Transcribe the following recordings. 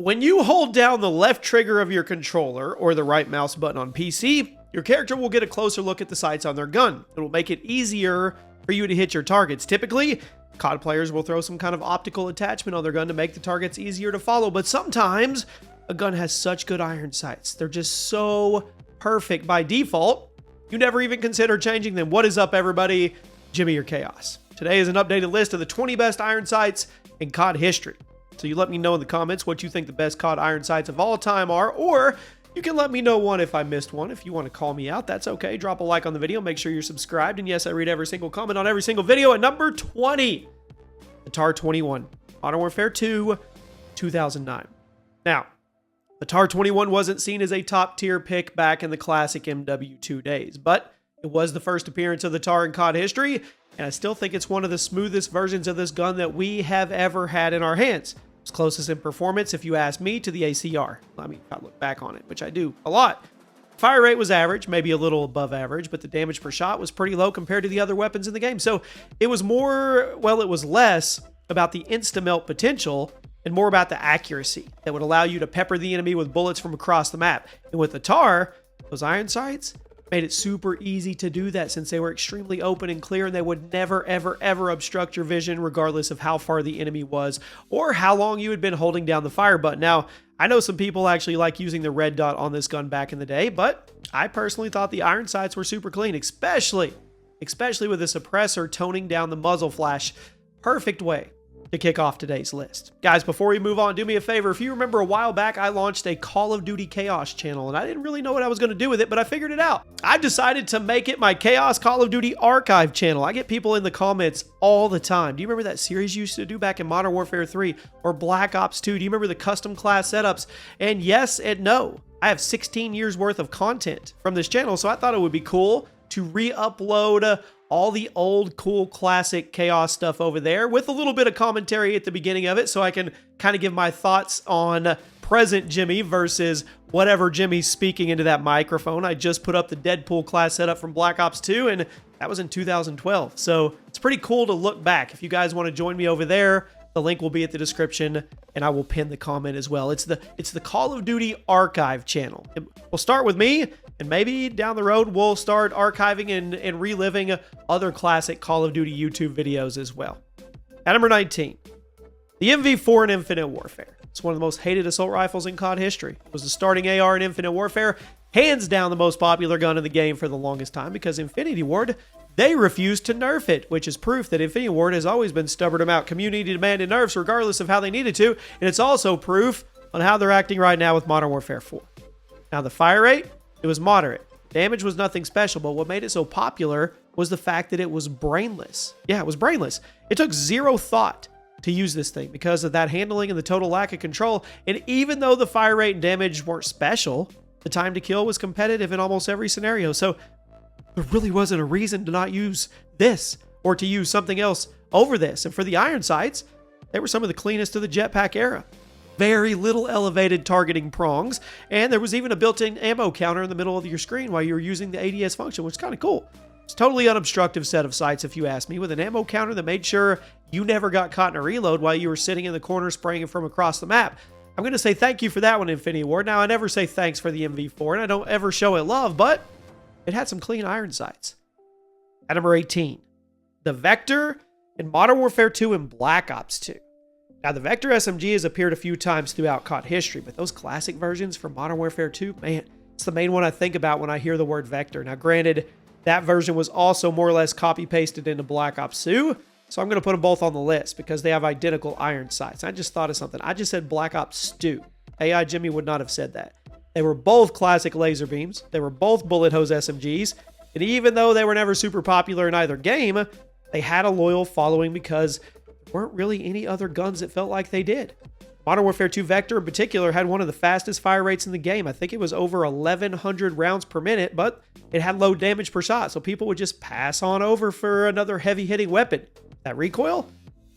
When you hold down the left trigger of your controller or the right mouse button on PC, your character will get a closer look at the sights on their gun. It will make it easier for you to hit your targets. Typically, COD players will throw some kind of optical attachment on their gun to make the targets easier to follow, but sometimes a gun has such good iron sights. They're just so perfect by default, you never even consider changing them. What is up, everybody? Jimmy or Chaos. Today is an updated list of the 20 best iron sights in COD history. So you let me know in the comments what you think the best COD iron sights of all time are, or you can let me know one if I missed one. If you want to call me out, that's okay. Drop a like on the video. Make sure you're subscribed. And yes, I read every single comment on every single video. At number 20, the TAR-21, Modern Warfare 2, 2009. Now, the TAR-21 wasn't seen as a top tier pick back in the classic MW2 days, but it was the first appearance of the TAR in COD history, and I still think it's one of the smoothest versions of this gun that we have ever had in our hands. It's closest in performance, if you ask me, to the ACR. I mean, if I look back on it, which I do a lot. Fire rate was average, maybe a little above average, but the damage per shot was pretty low compared to the other weapons in the game. So it was more, well, it was less about the insta-melt potential and more about the accuracy that would allow you to pepper the enemy with bullets from across the map. And with the TAR, those iron sights made it super easy to do that since they were extremely open and clear, and they would never, ever, ever obstruct your vision regardless of how far the enemy was or how long you had been holding down the fire button. Now, I know some people actually like using the red dot on this gun back in the day, but I personally thought the iron sights were super clean, especially with the suppressor toning down the muzzle flash. Perfect way to kick off today's list. Guys, before we move on, do me a favor. If you remember a while back, I launched a Call of Duty Chaos channel, and I didn't really know what I was going to do with it, but I figured it out. I've decided to make it my Chaos Call of Duty Archive channel. I get people in the comments all the time. Do you remember that series you used to do back in Modern Warfare 3 or Black Ops 2? Do you remember the custom class setups? And yes and no. I have 16 years worth of content from this channel, so I thought it would be cool to re-upload all the old cool classic Chaos stuff over there with a little bit of commentary at the beginning of it, so I can kind of give my thoughts on present Jimmy versus whatever Jimmy's speaking into that microphone. I just put up the Deadpool class setup from Black Ops 2, and that was in 2012. So it's pretty cool to look back. If you guys want to join me over there, the link will be at the description, and I will pin the comment as well. It's the Call of Duty Archive channel. We'll start with me, and maybe down the road we'll start archiving and reliving other classic Call of Duty YouTube videos as well. At number 19, the MV4 in Infinite Warfare. It's one of the most hated assault rifles in COD history. It was the starting AR in Infinite Warfare, hands down the most popular gun in the game for the longest time, because Infinity Ward, they refused to nerf it, which is proof that Infinity Ward has always been stubborn about community demanded nerfs regardless of how they needed to, and it's also proof on how they're acting right now with Modern Warfare 4. Now, the fire rate, it was moderate. Damage was nothing special, but what made it so popular was the fact that it was brainless. Yeah, it was brainless. It took zero thought to use this thing because of that handling and the total lack of control, and even though the fire rate and damage weren't special, the time to kill was competitive in almost every scenario, so there really wasn't a reason to not use this or to use something else over this. And for the iron sights, they were some of the cleanest of the jetpack era. Very little elevated targeting prongs, and there was even a built-in ammo counter in the middle of your screen while you were using the ADS function, which is kind of cool. It's a totally unobstructive set of sights, if you ask me, with an ammo counter that made sure you never got caught in a reload while you were sitting in the corner spraying from across the map. I'm going to say thank you for that one, Infinity Ward. Now, I never say thanks for the MV4, and I don't ever show it love, but it had some clean iron sights. At number 18, the Vector in Modern Warfare 2 and Black Ops 2. Now, the Vector SMG has appeared a few times throughout COD history, but those classic versions from Modern Warfare 2, man, it's the main one I think about when I hear the word Vector. Now, granted, that version was also more or less copy-pasted into Black Ops 2, so I'm going to put them both on the list because they have identical iron sights. I just thought of something. I just said Black Ops 2. AI Jimmy would not have said that. They were both classic laser beams. They were both bullet hose SMGs. And even though they were never super popular in either game, they had a loyal following because there weren't really any other guns that felt like they did. Modern Warfare 2 Vector in particular had one of the fastest fire rates in the game. I think it was over 1,100 rounds per minute, but it had low damage per shot, so people would just pass on over for another heavy-hitting weapon. That recoil,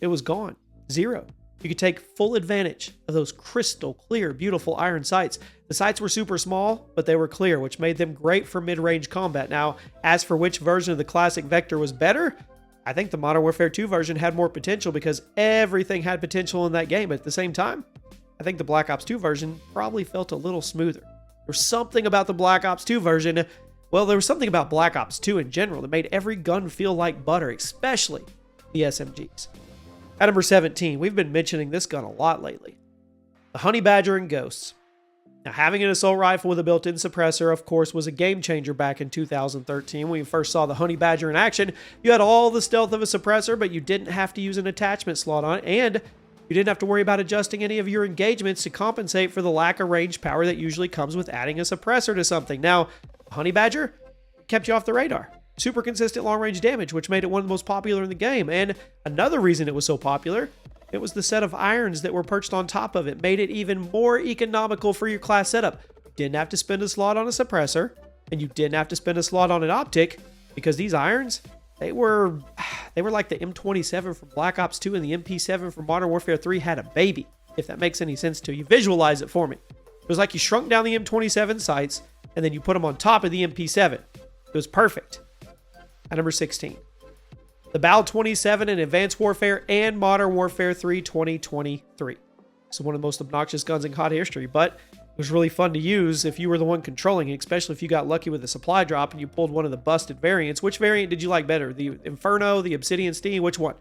it was gone. Zero. You could take full advantage of those crystal clear, beautiful iron sights. The sights were super small, but they were clear, which made them great for mid-range combat. Now, as for which version of the classic Vector was better, I think the Modern Warfare 2 version had more potential because everything had potential in that game. At the same time, I I think the Black Ops 2 version probably felt a little smoother. There's something about the Black Ops 2 version, well, there was something about Black Ops 2 in general that made every gun feel like butter, especially the SMGs. At number 17, we've been mentioning this gun a lot lately. The Honey Badger and Ghosts. Now, having an assault rifle with a built-in suppressor, of course, was a game changer back in 2013 when you first saw the Honey Badger in action. You had all the stealth of a suppressor, but you didn't have to use an attachment slot on it, and you didn't have to worry about adjusting any of your engagements to compensate for the lack of range power that usually comes with adding a suppressor to something. Now, Honey Badger kept you off the radar. Super consistent long-range damage, which made it one of the most popular in the game. And another reason it was so popular, it was the set of irons that were perched on top of it. Made it even more economical for your class setup. You didn't have to spend a slot on a suppressor, and you didn't have to spend a slot on an optic, because these irons, they were like the M27 from Black Ops 2 and the MP7 from Modern Warfare 3 had a baby, if that makes any sense to you. Visualize it for me. It was like you shrunk down the M27 sights, and then you put them on top of the MP7. It was perfect. At number 16, the BAL-27 in Advanced Warfare and Modern Warfare 3 2023. This is one of the most obnoxious guns in COD history, but it was really fun to use if you were the one controlling it, especially if you got lucky with a supply drop and you pulled one of the busted variants. Which variant did you like better? The Inferno, the Obsidian Steam, which one?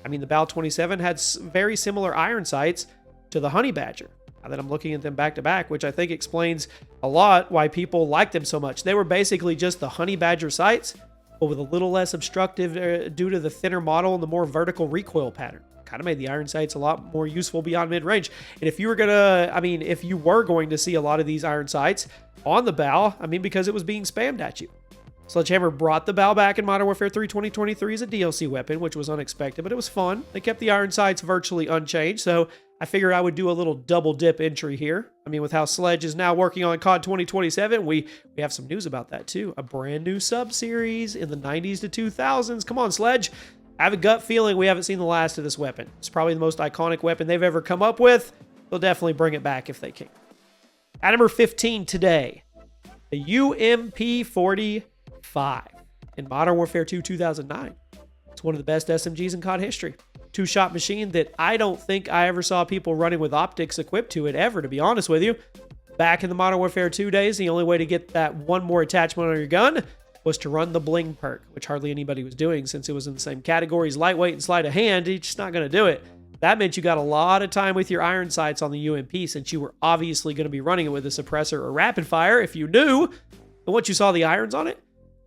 I mean, the BAL-27 had very similar iron sights to the Honey Badger. Now that I'm looking at them back to back, which I think explains a lot why people like them so much. They were basically just the Honey Badger sights, but with a little less obstructive due to the thinner model and the more vertical recoil pattern. Kind of made the iron sights a lot more useful beyond mid-range. And if you were going to see a lot of these iron sights on the BAL, because it was being spammed at you. Sledgehammer brought the BAL back in Modern Warfare 3 2023 as a DLC weapon, which was unexpected, but it was fun. They kept the iron sights virtually unchanged, so I figured I would do a little double dip entry here. With how Sledge is now working on COD 2027, we have some news about that too. A brand new sub-series in the 90s to 2000s. Come on, Sledge. I have a gut feeling we haven't seen the last of this weapon. It's probably the most iconic weapon they've ever come up with. They'll definitely bring it back if they can. At number 15 today, the UMP-45 in Modern Warfare 2 2009. It's one of the best SMGs in COD history. Two-shot machine that I don't think I ever saw people running with optics equipped to it ever, to be honest with you. Back in the Modern Warfare 2 days, the only way to get that one more attachment on your gun was to run the bling perk, which hardly anybody was doing since it was in the same category as lightweight and sleight of hand. You're just not going to do it. That meant you got a lot of time with your iron sights on the UMP, since you were obviously going to be running it with a suppressor or rapid fire. If you knew, and once you saw the irons on it,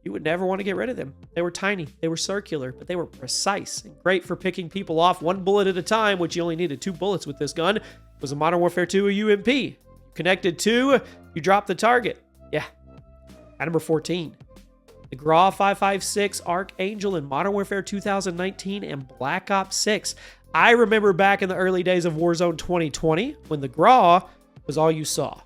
you would never want to get rid of them. They were tiny, they were circular, but they were precise and great for picking people off one bullet at a time, which you only needed 2 bullets with this gun. It was a Modern Warfare 2 UMP. You connected 2, you dropped the target. Yeah. At number 14, the GRAW 556 Archangel in Modern Warfare 2019 and Black Ops 6. I remember back in the early days of Warzone 2020 when the GRAW was all you saw.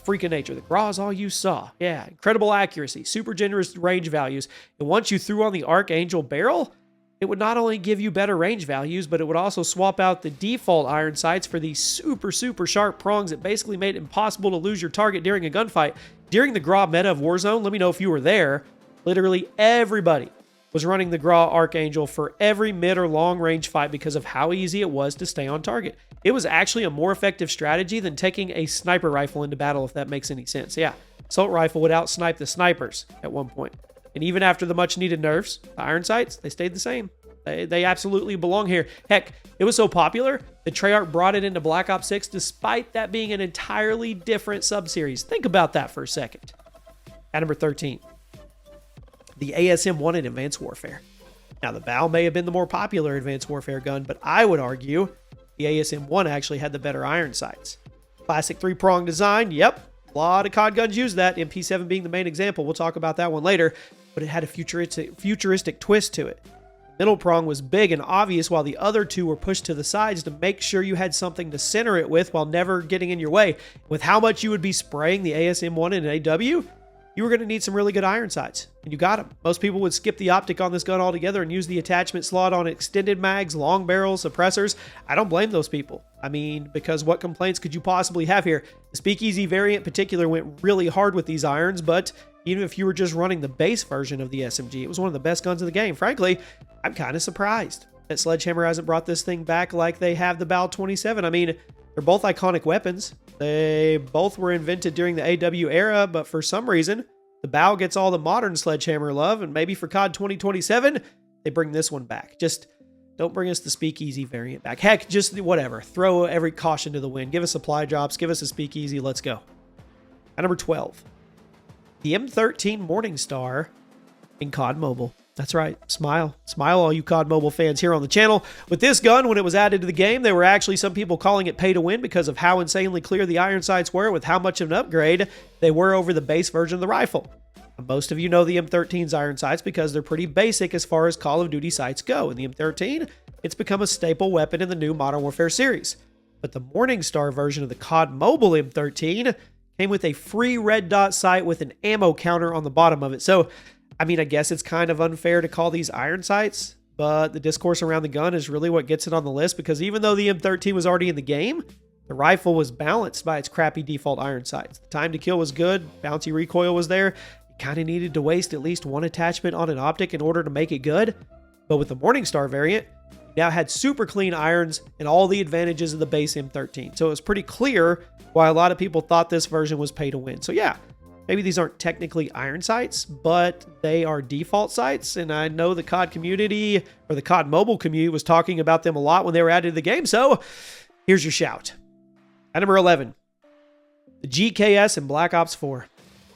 Freak of nature. The GRAW is all you saw. Yeah, incredible accuracy, super generous range values. And once you threw on the Archangel barrel, it would not only give you better range values, but it would also swap out the default iron sights for these super, super sharp prongs that basically made it impossible to lose your target during a gunfight. During the GRAW meta of Warzone, let me know if you were there, literally everybody was running the GRAW Archangel for every mid or long range fight because of how easy it was to stay on target. It was actually a more effective strategy than taking a sniper rifle into battle, if that makes any sense. Yeah, assault rifle would out-snipe the snipers at one point. And even after the much-needed nerfs, the iron sights, they stayed the same. They absolutely belong here. Heck, it was so popular that Treyarch brought it into Black Ops 6 despite that being an entirely different sub-series. Think about that for a second. At number 13, the ASM-1 in Advanced Warfare. Now, the BAL may have been the more popular Advanced Warfare gun, but I would argue the ASM-1 actually had the better iron sights. Classic 3-prong design, yep. A lot of COD guns use that, MP7 being the main example. We'll talk about that one later, but it had a futuristic twist to it. Middle prong was big and obvious, while the other 2 were pushed to the sides to make sure you had something to center it with while never getting in your way. With how much you would be spraying the ASM-1 in an AW, you were going to need some really good iron sights, and you got them. Most people would skip the optic on this gun altogether and use the attachment slot on extended mags, long barrels, suppressors. I don't blame those people. Because what complaints could you possibly have here? The Speakeasy variant in particular went really hard with these irons, but even if you were just running the base version of the SMG, it was one of the best guns in the game. Frankly, I'm kind of surprised that Sledgehammer hasn't brought this thing back like they have the BAL-27. They're both iconic weapons. They both were invented during the AW era, but for some reason, the bow gets all the modern sledgehammer love, and maybe for COD 2027, they bring this one back. Just don't bring us the speakeasy variant back. Heck, just whatever. Throw every caution to the wind. Give us supply drops. Give us a speakeasy. Let's go. At number 12, the M13 Morningstar in COD Mobile. That's right. Smile. Smile, all you COD Mobile fans here on the channel. With this gun, when it was added to the game, there were actually some people calling it pay to win because of how insanely clear the iron sights were with how much of an upgrade they were over the base version of the rifle. Most of you know the M13's iron sights because they're pretty basic as far as Call of Duty sights go. In the M13, it's become a staple weapon in the new Modern Warfare series. But the Morningstar version of the COD Mobile M13 came with a free red dot sight with an ammo counter on the bottom of it. So, I mean, I guess it's kind of unfair to call these iron sights, but the discourse around the gun is really what gets it on the list because even though the M13 was already in the game, the rifle was balanced by its crappy default iron sights. The time to kill was good, bouncy recoil was there. You kind of needed to waste at least one attachment on an optic in order to make it good. But with the Morningstar variant, you now had super clean irons and all the advantages of the base M13. So it was pretty clear why a lot of people thought this version was pay to win. So yeah, maybe these aren't technically iron sights, but they are default sights. And I know the COD community, or the COD mobile community, was talking about them a lot when they were added to the game. So here's your shout. At number 11, the GKS in Black Ops 4.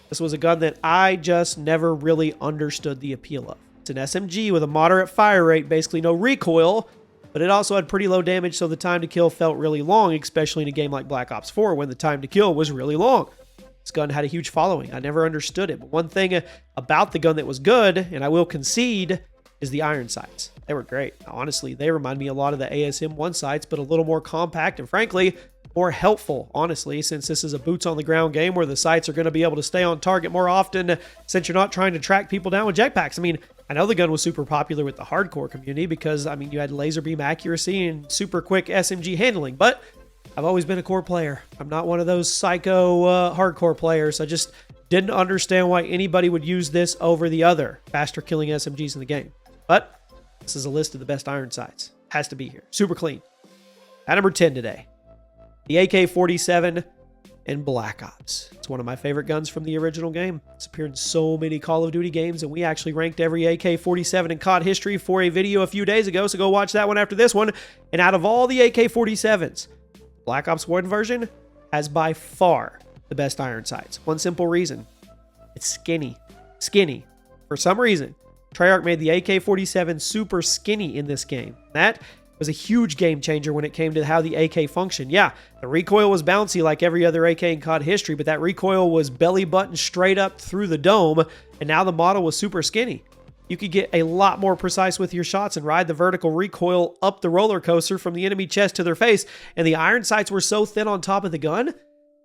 This was a gun that I just never really understood the appeal of. It's an SMG with a moderate fire rate, basically no recoil, but it also had pretty low damage, so the time to kill felt really long, especially in a game like Black Ops 4 when the time to kill was really long. This gun had a huge following. I never understood it, but one thing about the gun that was good, and I will concede, is the iron sights. They were great. Honestly, they remind me a lot of the ASM-1 sights, but a little more compact and frankly, more helpful, honestly, since this is a boots-on-the-ground game where the sights are going to be able to stay on target more often since you're not trying to track people down with jetpacks. I mean, I know the gun was super popular with the hardcore community because, I mean, you had laser beam accuracy and super quick SMG handling, but I've always been a core player. I'm not one of those psycho hardcore players. I just didn't understand why anybody would use this over the other faster killing SMGs in the game. But this is a list of the best iron sights. Has to be here. Super clean. At number 10 today, the AK-47 in Black Ops. It's one of my favorite guns from the original game. It's appeared in so many Call of Duty games, and we actually ranked every AK-47 in COD history for a video a few days ago, so go watch that one after this one. And out of all the AK-47s, Black Ops 1 version has by far the best iron sights. One simple reason. It's skinny. Skinny. For some reason, Treyarch made the AK-47 super skinny in this game. That was a huge game changer when it came to how the AK functioned. Yeah, the recoil was bouncy like every other AK in COD history, but that recoil was belly button straight up through the dome, and now the model was super skinny. You could get a lot more precise with your shots and ride the vertical recoil up the roller coaster from the enemy chest to their face, and the iron sights were so thin on top of the gun,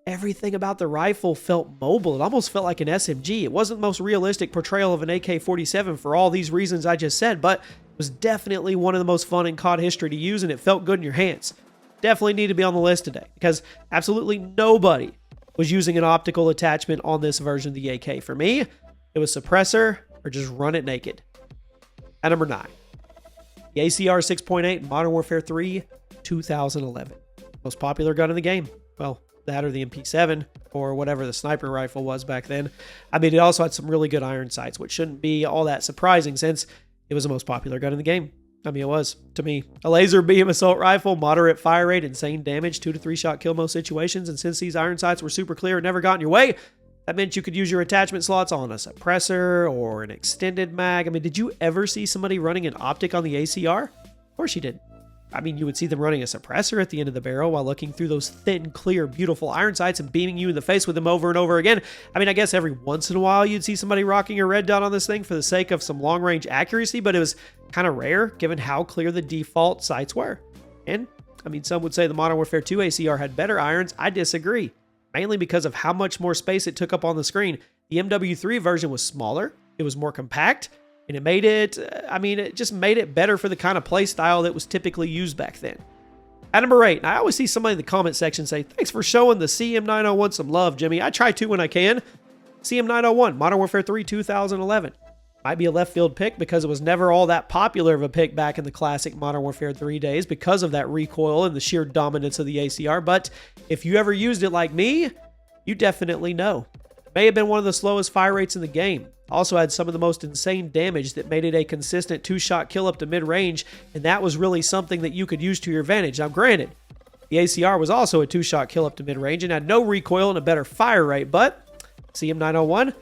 everything about the rifle felt mobile. It almost felt like an SMG. It wasn't the most realistic portrayal of an AK-47 for all these reasons I just said, but it was definitely one of the most fun in COD history to use, and it felt good in your hands. Definitely need to be on the list today, because absolutely nobody was using an optical attachment on this version of the AK. For me, it was suppressor or just run it naked. At number 9, the ACR 6.8 in Modern Warfare 3 2011. Most popular gun in the game. Well, that or the MP7 or whatever the sniper rifle was back then. I mean, it also had some really good iron sights, which shouldn't be all that surprising since it was the most popular gun in the game. I mean, it was, to me. A laser beam assault rifle, moderate fire rate, insane damage, 2 to 3 shot kill most situations, and since these iron sights were super clear and never got in your way, that meant you could use your attachment slots on a suppressor or an extended mag. I mean, did you ever see somebody running an optic on the ACR? Of course you did. I mean, you would see them running a suppressor at the end of the barrel while looking through those thin, clear, beautiful iron sights and beaming you in the face with them over and over again. I mean, I guess every once in a while you'd see somebody rocking a red dot on this thing for the sake of some long-range accuracy, but it was kind of rare given how clear the default sights were. And, I mean, some would say the Modern Warfare 2 ACR had better irons. I disagree, mainly because of how much more space it took up on the screen. The MW3 version was smaller, it was more compact, and it made it, it just made it better for the kind of play style that was typically used back then. At number 8, and I always see somebody in the comment section say, thanks for showing the CM901 some love, Jimmy. I try to when I can. CM901, Modern Warfare 3 2011. Might be a left field pick because it was never all that popular of a pick back in the classic Modern Warfare 3 days because of that recoil and the sheer dominance of the ACR. But if you ever used it like me, you definitely know. May have been one of the slowest fire rates in the game. Also had some of the most insane damage that made it a consistent 2-shot kill up to mid-range, and that was really something that you could use to your advantage. Now granted, the ACR was also a 2-shot kill up to mid-range and had no recoil and a better fire rate, but CM901,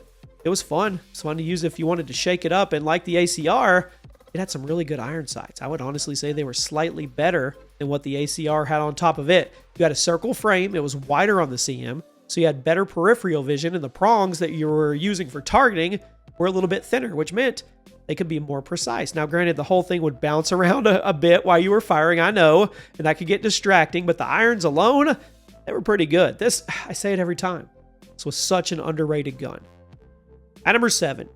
it was fun. It's fun to use if you wanted to shake it up, and like the ACR, it had some really good iron sights. I would honestly say they were slightly better than what the ACR had on top of it. You had a circle frame, it was wider on the CM, so you had better peripheral vision, and the prongs that you were using for targeting were a little bit thinner, which meant they could be more precise. Now, granted, the whole thing would bounce around a bit while you were firing, I know, and that could get distracting, but the irons alone, they were pretty good. This, I say it every time, this was such an underrated gun. At number 7,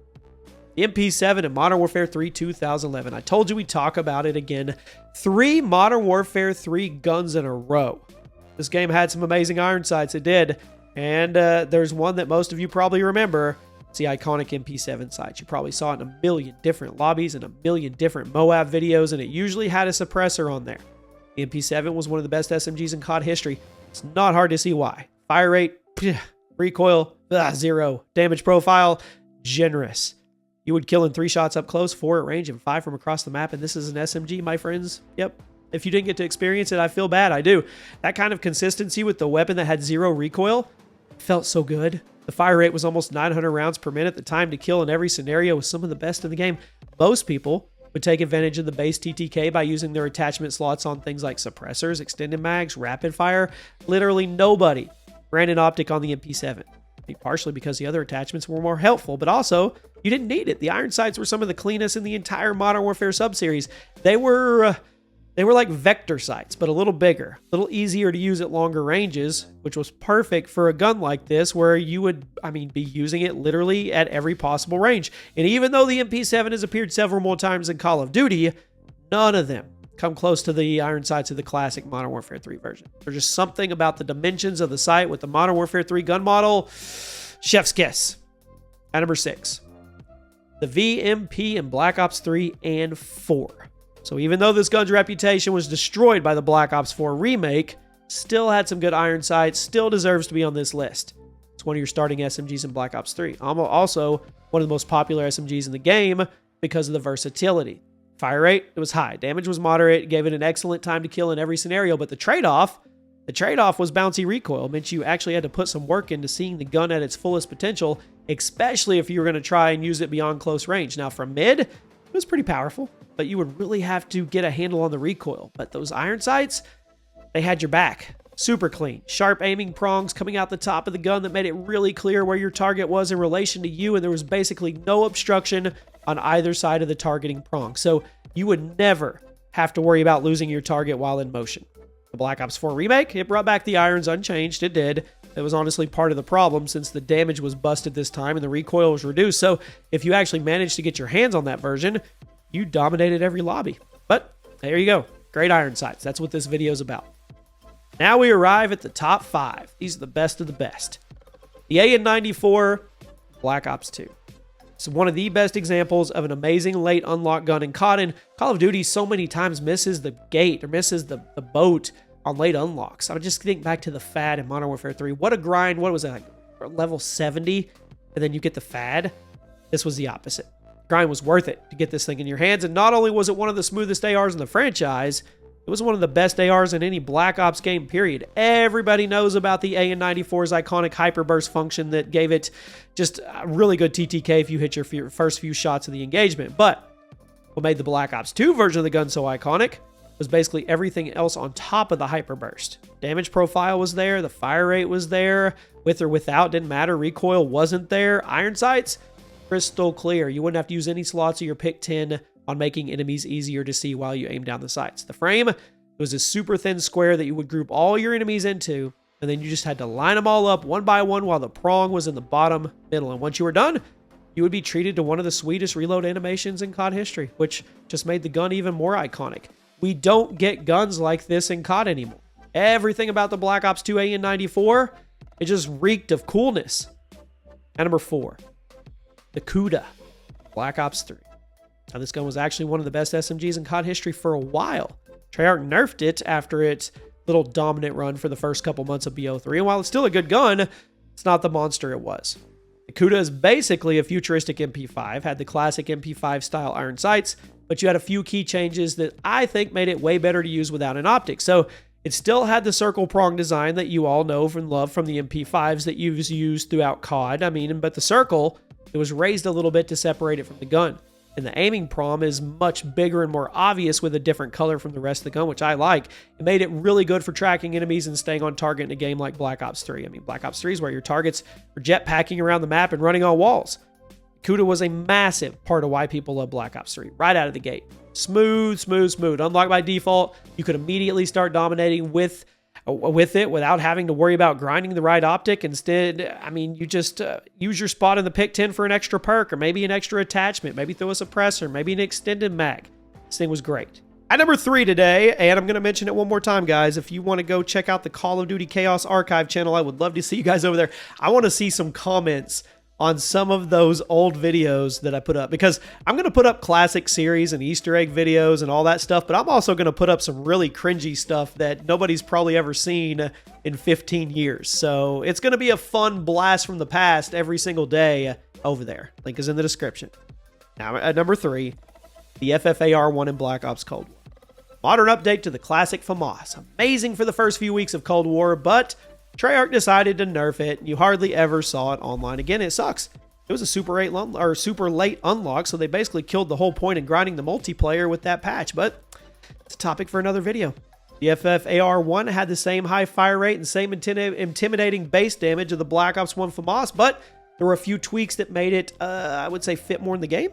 the MP7 in Modern Warfare 3 2011. I told you we'd talk about it again. 3 Modern Warfare 3 guns in a row. This game had some amazing iron sights, it did. And there's one that most of you probably remember. It's the iconic MP7 sight. You probably saw it in a million different lobbies and a million different Moab videos, and it usually had a suppressor on there. The MP7 was one of the best SMGs in COD history. It's not hard to see why. Fire rate, recoil, 0. Damage profile, generous. You would kill in 3 shots up close, 4 at range, and 5 from across the map, and this is an SMG, my friends. Yep. If you didn't get to experience it, I feel bad. I do. That kind of consistency with the weapon that had 0 recoil felt so good. The fire rate was almost 900 rounds per minute. The time to kill in every scenario was some of the best in the game. Most people would take advantage of the base TTK by using their attachment slots on things like suppressors, extended mags, rapid fire. Literally nobody ran an optic on the MP7. Partially because the other attachments were more helpful, but also you didn't need it. The iron sights were some of the cleanest in the entire Modern Warfare subseries. They were like vector sights, but a little bigger, a little easier to use at longer ranges, which was perfect for a gun like this where you would, be using it literally at every possible range. And even though the MP7 has appeared several more times in Call of Duty, none of them come close to the iron sights of the classic Modern Warfare 3 version. There's just something about the dimensions of the sight with the Modern Warfare 3 gun model. Chef's kiss. At number 6, the VMP in Black Ops 3 and 4. So even though this gun's reputation was destroyed by the Black Ops 4 remake, still had some good iron sights, still deserves to be on this list. It's one of your starting SMGs in Black Ops 3. Also one of the most popular SMGs in the game because of the versatility. Fire rate, it was high. Damage was moderate. It gave it an excellent time to kill in every scenario, but the trade-off was bouncy recoil. It meant you actually had to put some work into seeing the gun at its fullest potential, especially if you were going to try and use it beyond close range. Now, from mid, it was pretty powerful, but you would really have to get a handle on the recoil. But those iron sights, they had your back. Super clean. Sharp aiming prongs coming out the top of the gun that made it really clear where your target was in relation to you, and there was basically no obstruction on either side of the targeting prong. So you would never have to worry about losing your target while in motion. The Black Ops 4 remake, it brought back the irons unchanged. It did. It was honestly part of the problem since the damage was busted this time and the recoil was reduced. So if you actually managed to get your hands on that version, you dominated every lobby. But there you go. Great iron sights. That's what this video is about. Now we arrive at the top 5. These are the best of the best. The AN-94, Black Ops 2. It's one of the best examples of an amazing late unlock gun in COD, and Call of Duty so many times misses the gate or misses the boat on late unlocks. I would just think back to the FAD in Modern Warfare 3. What a grind. What was it, like level 70? And then you get the FAD. This was the opposite. Grind was worth it to get this thing in your hands, and not only was it one of the smoothest ARs in the franchise, it was one of the best ARs in any Black Ops game, period. Everybody knows about the AN-94's iconic hyperburst function that gave it just a really good TTK if you hit your first few shots of the engagement. But what made the Black Ops 2 version of the gun so iconic was basically everything else on top of the hyperburst. Damage profile was there, the fire rate was there, with or without, didn't matter, recoil wasn't there. Iron sights, crystal clear. You wouldn't have to use any slots of your pick 10 on making enemies easier to see while you aim down the sights. The frame, it was a super thin square that you would group all your enemies into, and then you just had to line them all up one by one while the prong was in the bottom middle. And once you were done, you would be treated to one of the sweetest reload animations in COD history, which just made the gun even more iconic. We don't get guns like this in COD anymore. Everything about the Black Ops 2 AN-94, it just reeked of coolness. And number 4, the CUDA. Black Ops 3. Now, this gun was actually one of the best SMGs in COD history for a while. Treyarch nerfed it after its little dominant run for the first couple months of BO3, and while it's still a good gun, it's not the monster it was. The Kuda is basically a futuristic MP5, had the classic MP5 style iron sights, but you had a few key changes that I think made it way better to use without an optic. So it still had the circle prong design that you all know and love from the MP5s that you've used throughout COD. But the circle, it was raised a little bit to separate it from the gun. And the aiming prom is much bigger and more obvious with a different color from the rest of the gun, which I like. It made it really good for tracking enemies and staying on target in a game like Black Ops 3. Black Ops 3 is where your targets are jetpacking around the map and running on walls. Kuda was a massive part of why people love Black Ops 3, right out of the gate. Smooth, smooth, smooth. Unlock by default, you could immediately start dominating with it without having to worry about grinding the right optic. Instead, you just use your spot in the pick 10 for an extra perk or maybe an extra attachment, maybe throw a suppressor, maybe an extended mag. This thing was great. At number 3 today, and I'm going to mention it one more time, guys, if you want to go check out the Call of Duty Chaos Archive channel, I would love to see you guys over there. I want to see some comments on some of those old videos that I put up, because I'm going to put up classic series and Easter egg videos and all that stuff, but I'm also going to put up some really cringy stuff that nobody's probably ever seen in 15 years. So it's going to be a fun blast from the past every single day over there. Link is in the description. Now at number 3, the FFAR-1 in Black Ops Cold War. Modern update to the classic FAMAS. Amazing for the first few weeks of Cold War, but Treyarch decided to nerf it. You hardly ever saw it online again. It sucks. It was a super late unlock, so they basically killed the whole point in grinding the multiplayer with that patch, but it's a topic for another video. The FFAR-1 had the same high fire rate and same intimidating base damage of the Black Ops 1 FAMAS, but there were a few tweaks that made it, I would say, fit more in the game.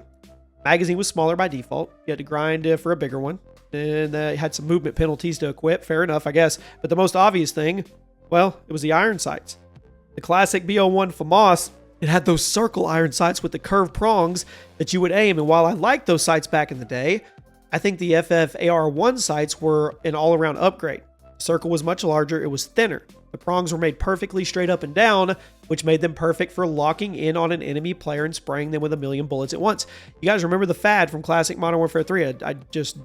Magazine was smaller by default. You had to grind for a bigger one, and it had some movement penalties to equip. Fair enough, I guess. But the most obvious thing, well, it was the iron sights. The classic BO1 FAMAS, it had those circle iron sights with the curved prongs that you would aim. And while I liked those sights back in the day, I think the FFAR-1 sights were an all-around upgrade. The circle was much larger, it was thinner. The prongs were made perfectly straight up and down, which made them perfect for locking in on an enemy player and spraying them with a million bullets at once. You guys remember the fad from classic Modern Warfare 3? I just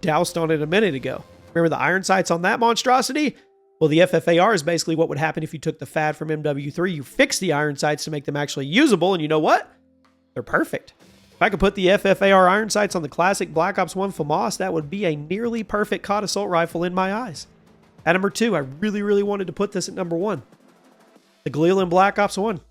doused on it a minute ago. Remember the iron sights on that monstrosity? Well, the FFAR is basically what would happen if you took the fad from MW3. You fix the iron sights to make them actually usable, and you know what? They're perfect. If I could put the FFAR iron sights on the classic Black Ops 1 FAMAS, that would be a nearly perfect COD assault rifle in my eyes. At number 2, I really wanted to put this at number 1. The Galil in Black Ops 1.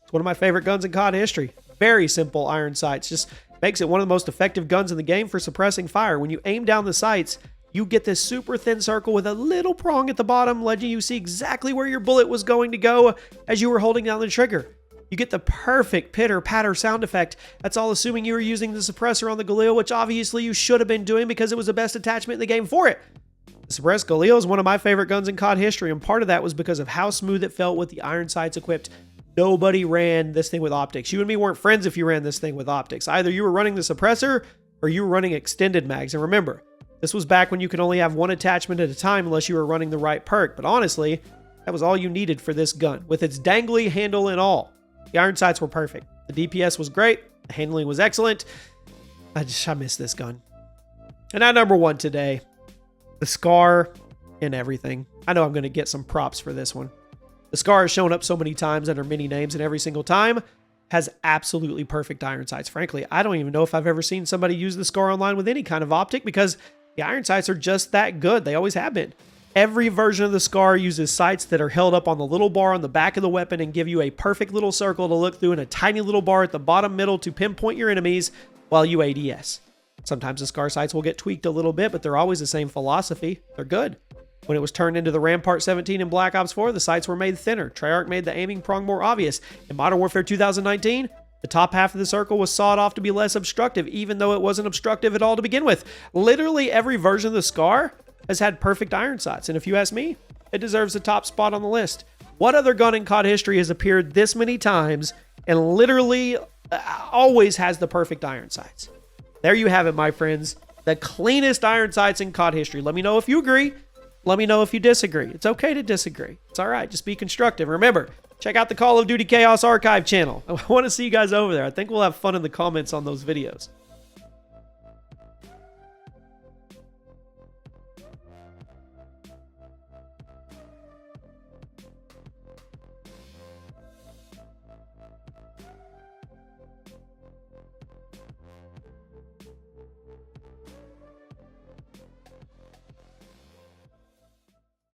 It's one of my favorite guns in COD history. Very simple iron sights. Just makes it one of the most effective guns in the game for suppressing fire. When you aim down the sights, you get this super thin circle with a little prong at the bottom, letting you see exactly where your bullet was going to go as you were holding down the trigger. You get the perfect pitter-patter sound effect. That's all assuming you were using the suppressor on the Galil, which obviously you should have been doing because it was the best attachment in the game for it. The suppressed Galil is one of my favorite guns in COD history, and part of that was because of how smooth it felt with the iron sights equipped. Nobody ran this thing with optics. You and me weren't friends if you ran this thing with optics. Either you were running the suppressor or you were running extended mags. And remember, this was back when you could only have one attachment at a time unless you were running the right perk. But honestly, that was all you needed for this gun, with its dangly handle and all. The iron sights were perfect. The DPS was great. The handling was excellent. I miss this gun. And at number 1 today, the Scar and everything. I know I'm going to get some props for this one. The Scar has shown up so many times under many names, and every single time has absolutely perfect iron sights. Frankly, I don't even know if I've ever seen somebody use the Scar online with any kind of optic, because the iron sights are just that good. They always have been. Every version of the Scar uses sights that are held up on the little bar on the back of the weapon and give you a perfect little circle to look through and a tiny little bar at the bottom middle to pinpoint your enemies while you ADS. Sometimes the Scar sights will get tweaked a little bit, but they're always the same philosophy. They're good. When it was turned into the Rampart 17 in Black Ops 4, the sights were made thinner. Treyarch made the aiming prong more obvious. In Modern Warfare 2019, the top half of the circle was sawed off to be less obstructive, even though it wasn't obstructive at all to begin with. Literally every version of the Scar has had perfect iron sights, and if you ask me, it deserves the top spot on the list. What other gun in COD history has appeared this many times and literally always has the perfect iron sights? There you have it, my friends. The cleanest iron sights in COD history. Let me know if you agree. Let me know if you disagree. It's okay to disagree. It's all right. Just be constructive. Remember, check check out the Call of Duty Chaos Archive channel. I want to see you guys over there. I think we'll have fun in the comments on those videos.